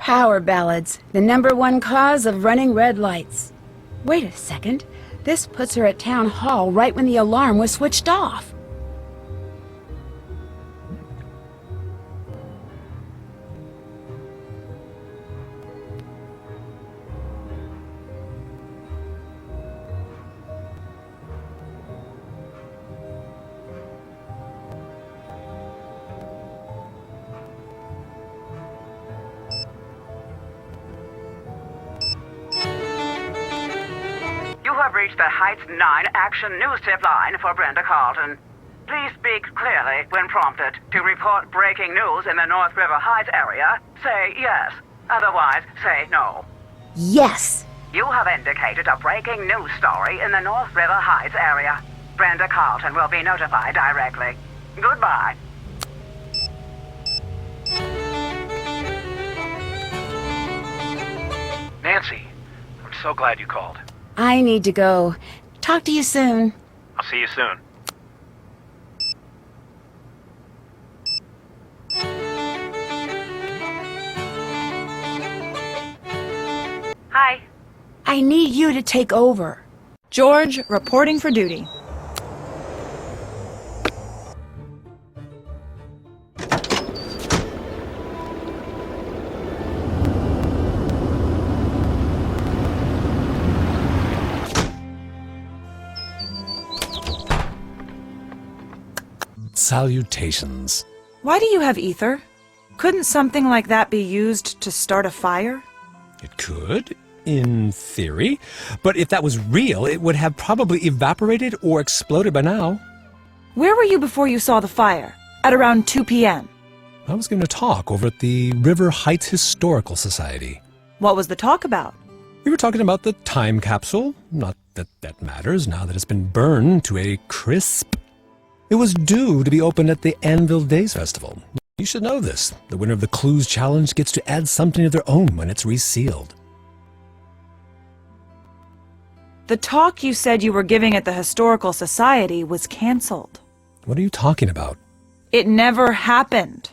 Power ballads, the #1 cause of running red lights. Wait a second. This puts her at town hall right when the alarm was switched off. You have reached the Heights 9 Action News Tip line for Brenda Carlton. Please speak clearly when prompted. To report breaking news in the North River Heights area, say yes. Otherwise, say no. Yes. You have indicated a breaking news story in the North River Heights area. Brenda Carlton will be notified directly. Goodbye. Nancy, I'm so glad you called. I need to go. Talk to you soon. I'll see you soon. Hi. I need you to take over. George, reporting for duty. Salutations. Why do you have ether? Couldn't something like that be used to start a fire? It could, in theory, but if that was real, it would have probably evaporated or exploded by now. Where were you before you saw the fire? At around 2 p.m. I was going to talk over at the River Heights Historical Society. What was the talk about? We were talking about the time capsule. Not that that matters now that it's been burned to a crisp. It was due to be opened at the Anvil Days Festival. You should know this. The winner of the Clues Challenge gets to add something of their own when it's resealed. The talk you said you were giving at the Historical Society was canceled. What are you talking about? It never happened.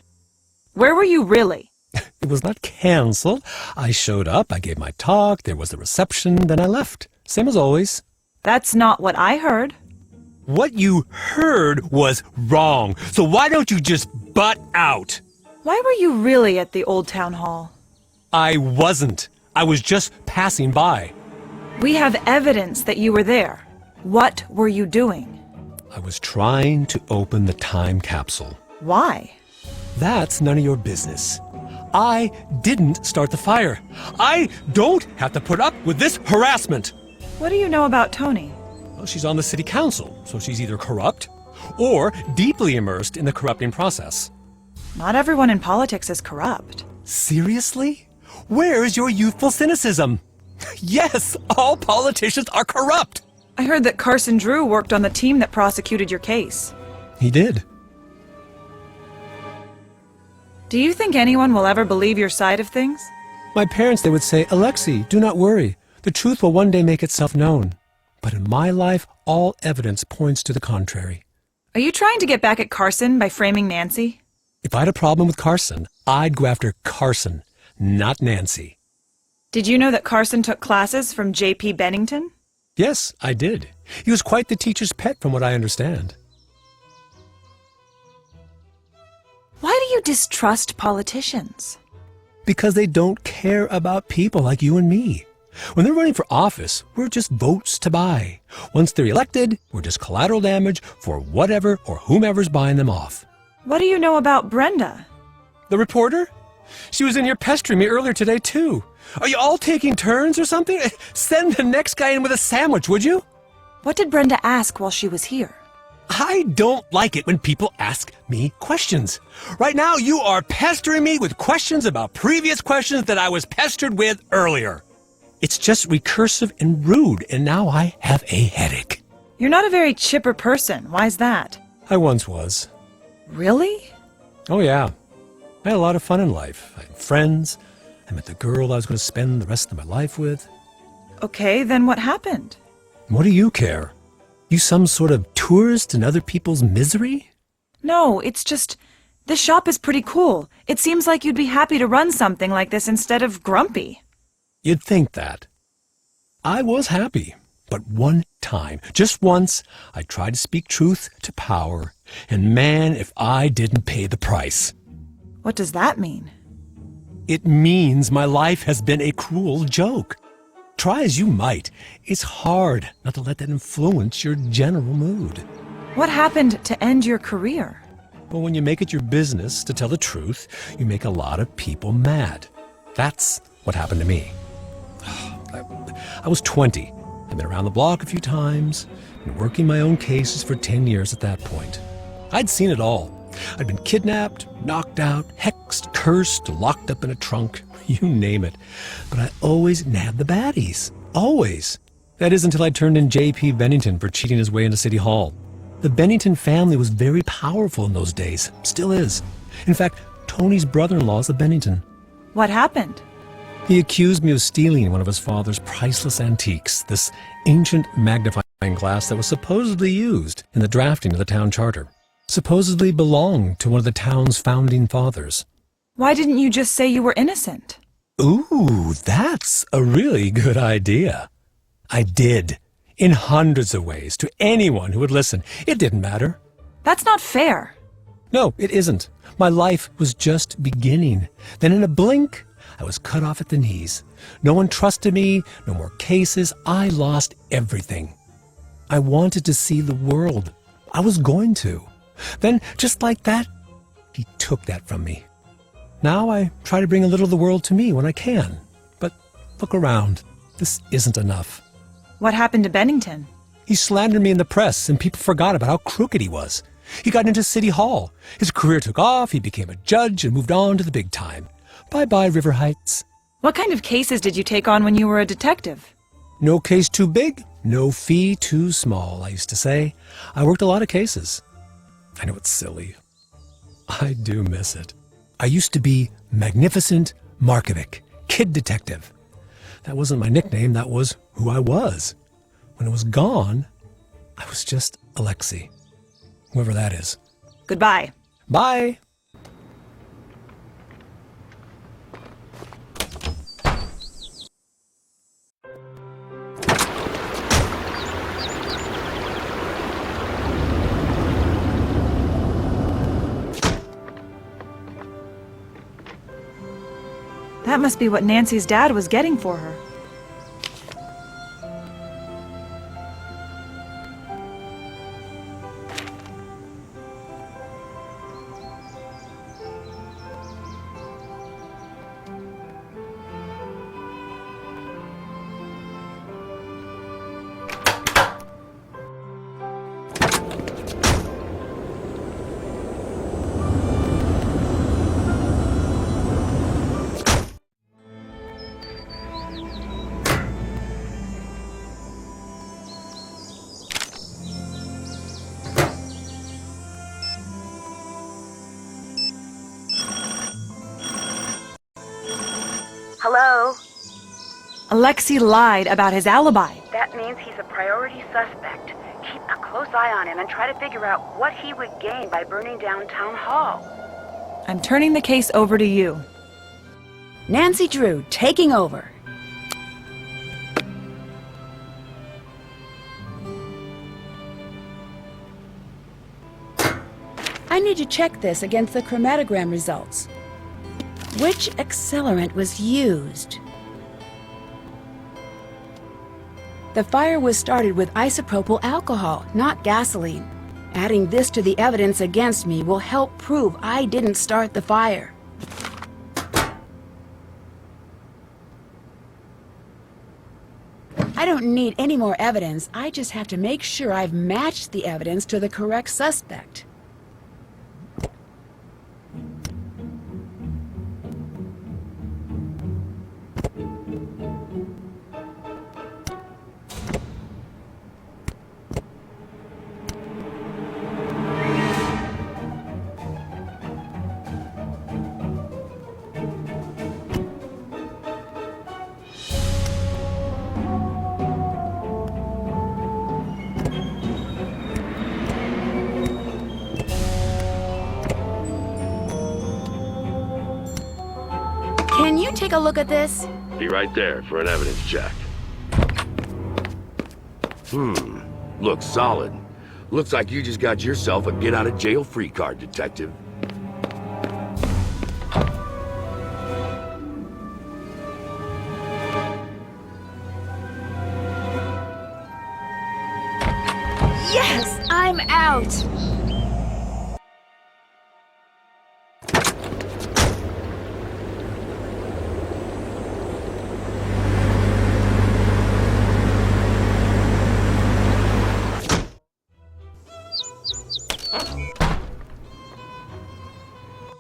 Where were you really? It was not canceled. I showed up, I gave my talk, there was the reception, then I left. Same as always. That's not what I heard. What you heard was wrong. So why don't you just butt out? Why were you really at the Old Town Hall? I wasn't. I was just passing by. We have evidence that you were there. What were you doing? I was trying to open the time capsule. Why? That's none of your business. I didn't start the fire. I don't have to put up with this harassment. What do you know about Tony? Well, she's on the city council, so she's either corrupt or deeply immersed in the corrupting process. Not everyone in politics is corrupt. Seriously? Where's your youthful cynicism? Yes, all politicians are corrupt. I heard that Carson Drew worked on the team that prosecuted your case. He did. Do you think anyone will ever believe your side of things? My parents, they would say, Alexei, do not worry. The truth will one day make itself known. But in my life, all evidence points to the contrary. Are you trying to get back at Carson by framing Nancy? If I had a problem with Carson, I'd go after Carson, not Nancy. Did you know that Carson took classes from J.P. Bennington? Yes, I did. He was quite the teacher's pet from what I understand. Why do you distrust politicians? Because they don't care about people like you and me. When they're running for office, we're just votes to buy. Once they're elected, we're just collateral damage for whatever or whomever's buying them off. What do you know about Brenda? The reporter? She was in here pestering me earlier today, too. Are you all taking turns or something? Send the next guy in with a sandwich, would you? What did Brenda ask while she was here? I don't like it when people ask me questions. Right now, you are pestering me with questions about previous questions that I was pestered with earlier. It's just recursive and rude, and now I have a headache. You're not a very chipper person. Why's that? I once was. Really? Oh, yeah. I had a lot of fun in life. I had friends. I met the girl I was going to spend the rest of my life with. Okay, then what happened? What do you care? You some sort of tourist in other people's misery? No, it's just This shop is pretty cool. It seems like you'd be happy to run something like this instead of grumpy. You'd think that. I was happy, but one time, just once, I tried to speak truth to power, and man, if I didn't pay the price. What does that mean? It means my life has been a cruel joke. Try as you might, it's hard not to let that influence your general mood. What happened to end your career? Well, when you make it your business to tell the truth, you make a lot of people mad. That's what happened to me. I was 20. I'd been around the block a few times, and working my own cases for 10 years at that point. I'd seen it all. I'd been kidnapped, knocked out, hexed, cursed, locked up in a trunk, you name it. But I always nabbed the baddies. Always. That is until I turned in J.P. Bennington for cheating his way into City Hall. The Bennington family was very powerful in those days. Still is. In fact, Tony's brother-in-law is a Bennington. What happened? He accused me of stealing one of his father's priceless antiques, this ancient magnifying glass that was supposedly used in the drafting of the town charter. Supposedly belonged to one of the town's founding fathers. Why didn't you just say you were innocent? Ooh, that's a really good idea. I did. In hundreds of ways, to anyone who would listen. It didn't matter. That's not fair. No, it isn't. My life was just beginning. Then in a blink, I was cut off at the knees. No one trusted me, no more cases. I lost everything. I wanted to see the world. I was going to. Then, just like that, he took that from me. Now I try to bring a little of the world to me when I can. But look around. This isn't enough. What happened to Bennington? He slandered me in the press, and people forgot about how crooked he was. He got into City Hall. His career took off, he became a judge, and moved on to the big time. Bye-bye, River Heights. What kind of cases did you take on when you were a detective? No case too big, no fee too small, I used to say. I worked a lot of cases. I know it's silly. I do miss it. I used to be Magnificent Markovic, kid detective. That wasn't my nickname, that was who I was. When it was gone, I was just Alexei. Whoever that is. Goodbye. Bye! That must be what Nancy's dad was getting for her. Hello? Alexei lied about his alibi. That means he's a priority suspect. Keep a close eye on him and try to figure out what he would gain by burning down Town Hall. I'm turning the case over to you. Nancy Drew, taking over. I need to check this against the chromatogram results. Which accelerant was used? The fire was started with isopropyl alcohol, not gasoline. Adding this to the evidence against me will help prove I didn't start the fire. I don't need any more evidence. I just have to make sure I've matched the evidence to the correct suspect. Can you take a look at this? Be right there for an evidence check. Looks solid. Looks like you just got yourself a get-out-of-jail-free card, Detective. Yes, I'm out.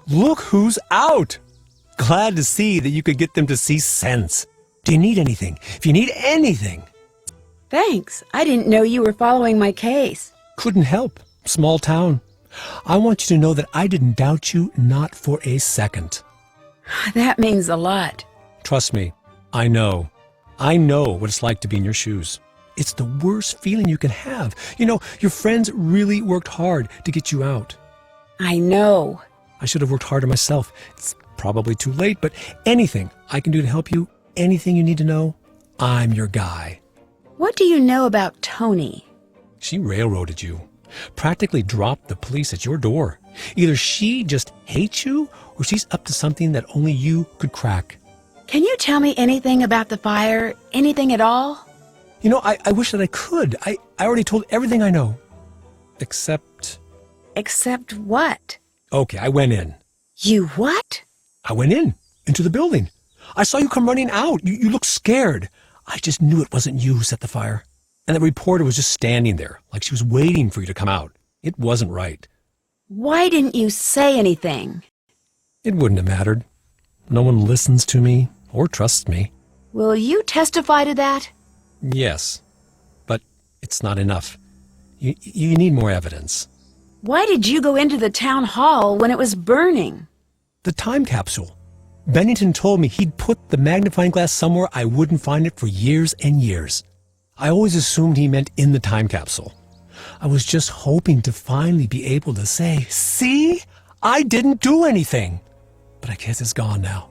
Look who's out! Glad to see that you could get them to see sense. Do you need anything? If you need anything. Thanks. I didn't know you were following my case. Couldn't help. Small town. I want you to know that I didn't doubt you, not for a second. That means a lot. Trust me, I know. I know what it's like to be in your shoes. It's the worst feeling you can have. You know, your friends really worked hard to get you out. I know. I should have worked harder myself. It's probably too late, but anything I can do to help you, anything you need to know, I'm your guy. What do you know about Tony? She railroaded you. Practically dropped the police at your door. Either she just hates you, or she's up to something that only you could crack. Can you tell me anything about the fire? Anything at all? You know, I wish that I could. I already told everything I know. Except... Except what? Okay, I went in. You what? I went into the building. I saw you come running out. You looked scared. I just knew it wasn't you who set the fire. And the reporter was just standing there, like she was waiting for you to come out. It wasn't right. Why didn't you say anything? It wouldn't have mattered. No one listens to me or trusts me. Will you testify to that? Yes, but it's not enough. You need more evidence. Why did you go into the town hall when it was burning? The time capsule. Bennington told me he'd put the magnifying glass somewhere I wouldn't find it for years and years. I always assumed he meant in the time capsule. I was just hoping to finally be able to say, see, I didn't do anything. But I guess it's gone now.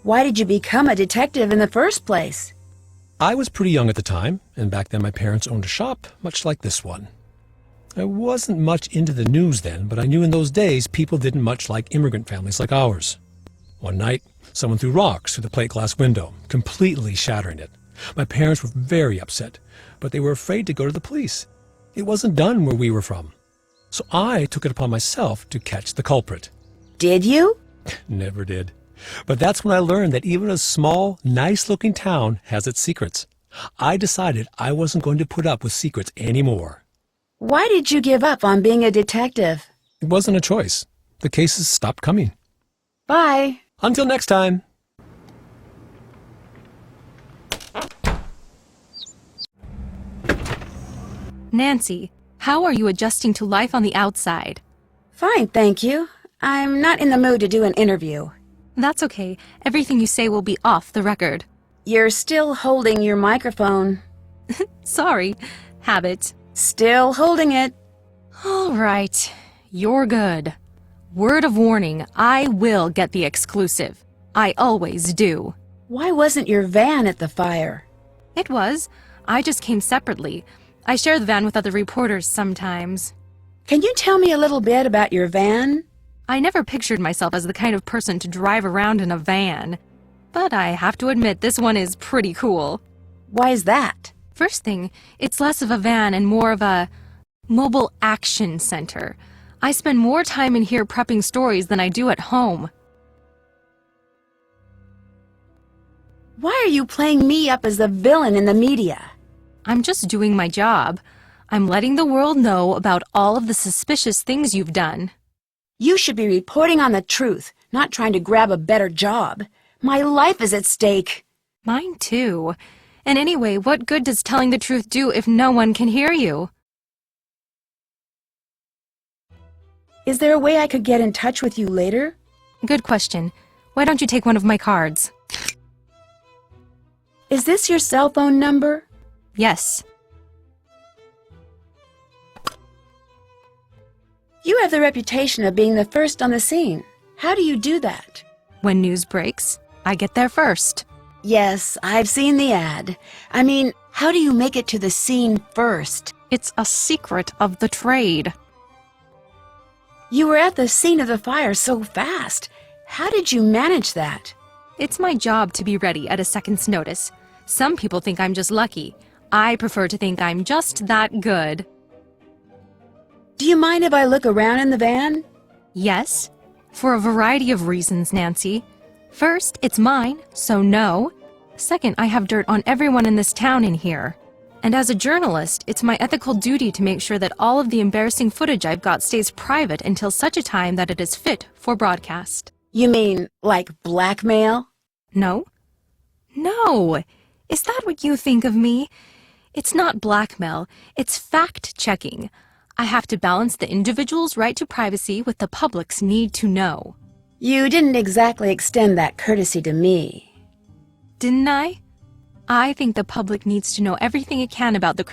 Why did you become a detective in the first place? I was pretty young at the time, and back then my parents owned a shop, much like this one. I wasn't much into the news then, but I knew in those days people didn't much like immigrant families like ours. One night, someone threw rocks through the plate glass window, completely shattering it. My parents were very upset, but they were afraid to go to the police. It wasn't done where we were from. So I took it upon myself to catch the culprit. Did you? Never did. But that's when I learned that even a small, nice-looking town has its secrets. I decided I wasn't going to put up with secrets anymore. Why did you give up on being a detective? It wasn't a choice. The cases stopped coming. Bye. Until next time. Nancy, how are you adjusting to life on the outside? Fine, thank you. I'm not in the mood to do an interview. That's okay. Everything you say will be off the record. You're still holding your microphone. Sorry. Habit. Still holding it. All right. You're good. Word of warning, I will get the exclusive. I always do. Why wasn't your van at the fire? It was. I just came separately. I share the van with other reporters sometimes. Can you tell me a little bit about your van? I never pictured myself as the kind of person to drive around in a van. But I have to admit, this one is pretty cool. Why is that? First thing, it's less of a van and more of a mobile action center. I spend more time in here prepping stories than I do at home. Why are you playing me up as the villain in the media? I'm just doing my job. I'm letting the world know about all of the suspicious things you've done. You should be reporting on the truth, not trying to grab a better job. My life is at stake. Mine too. And anyway, what good does telling the truth do if no one can hear you? Is there a way I could get in touch with you later? Good question. Why don't you take one of my cards? Is this your cell phone number? Yes. You have the reputation of being the first on the scene. How do you do that? When news breaks, I get there first. Yes, I've seen the ad. I mean, how do you make it to the scene first? It's a secret of the trade. You were at the scene of the fire so fast. How did you manage that? It's my job to be ready at a second's notice. Some people think I'm just lucky. I prefer to think I'm just that good. Do you mind if I look around in the van? Yes, for a variety of reasons, Nancy. First, it's mine, so no. Second, I have dirt on everyone in this town in here. And as a journalist, it's my ethical duty to make sure that all of the embarrassing footage I've got stays private until such a time that it is fit for broadcast. You mean, like blackmail? No? No! Is that what you think of me? It's not blackmail, it's fact-checking. I have to balance the individual's right to privacy with the public's need to know. You didn't exactly extend that courtesy to me. Didn't I? I think the public needs to know everything it can about the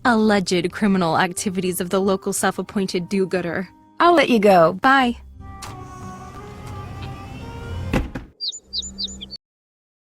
alleged criminal activities of the local self-appointed do-gooder. I'll let you go. Bye.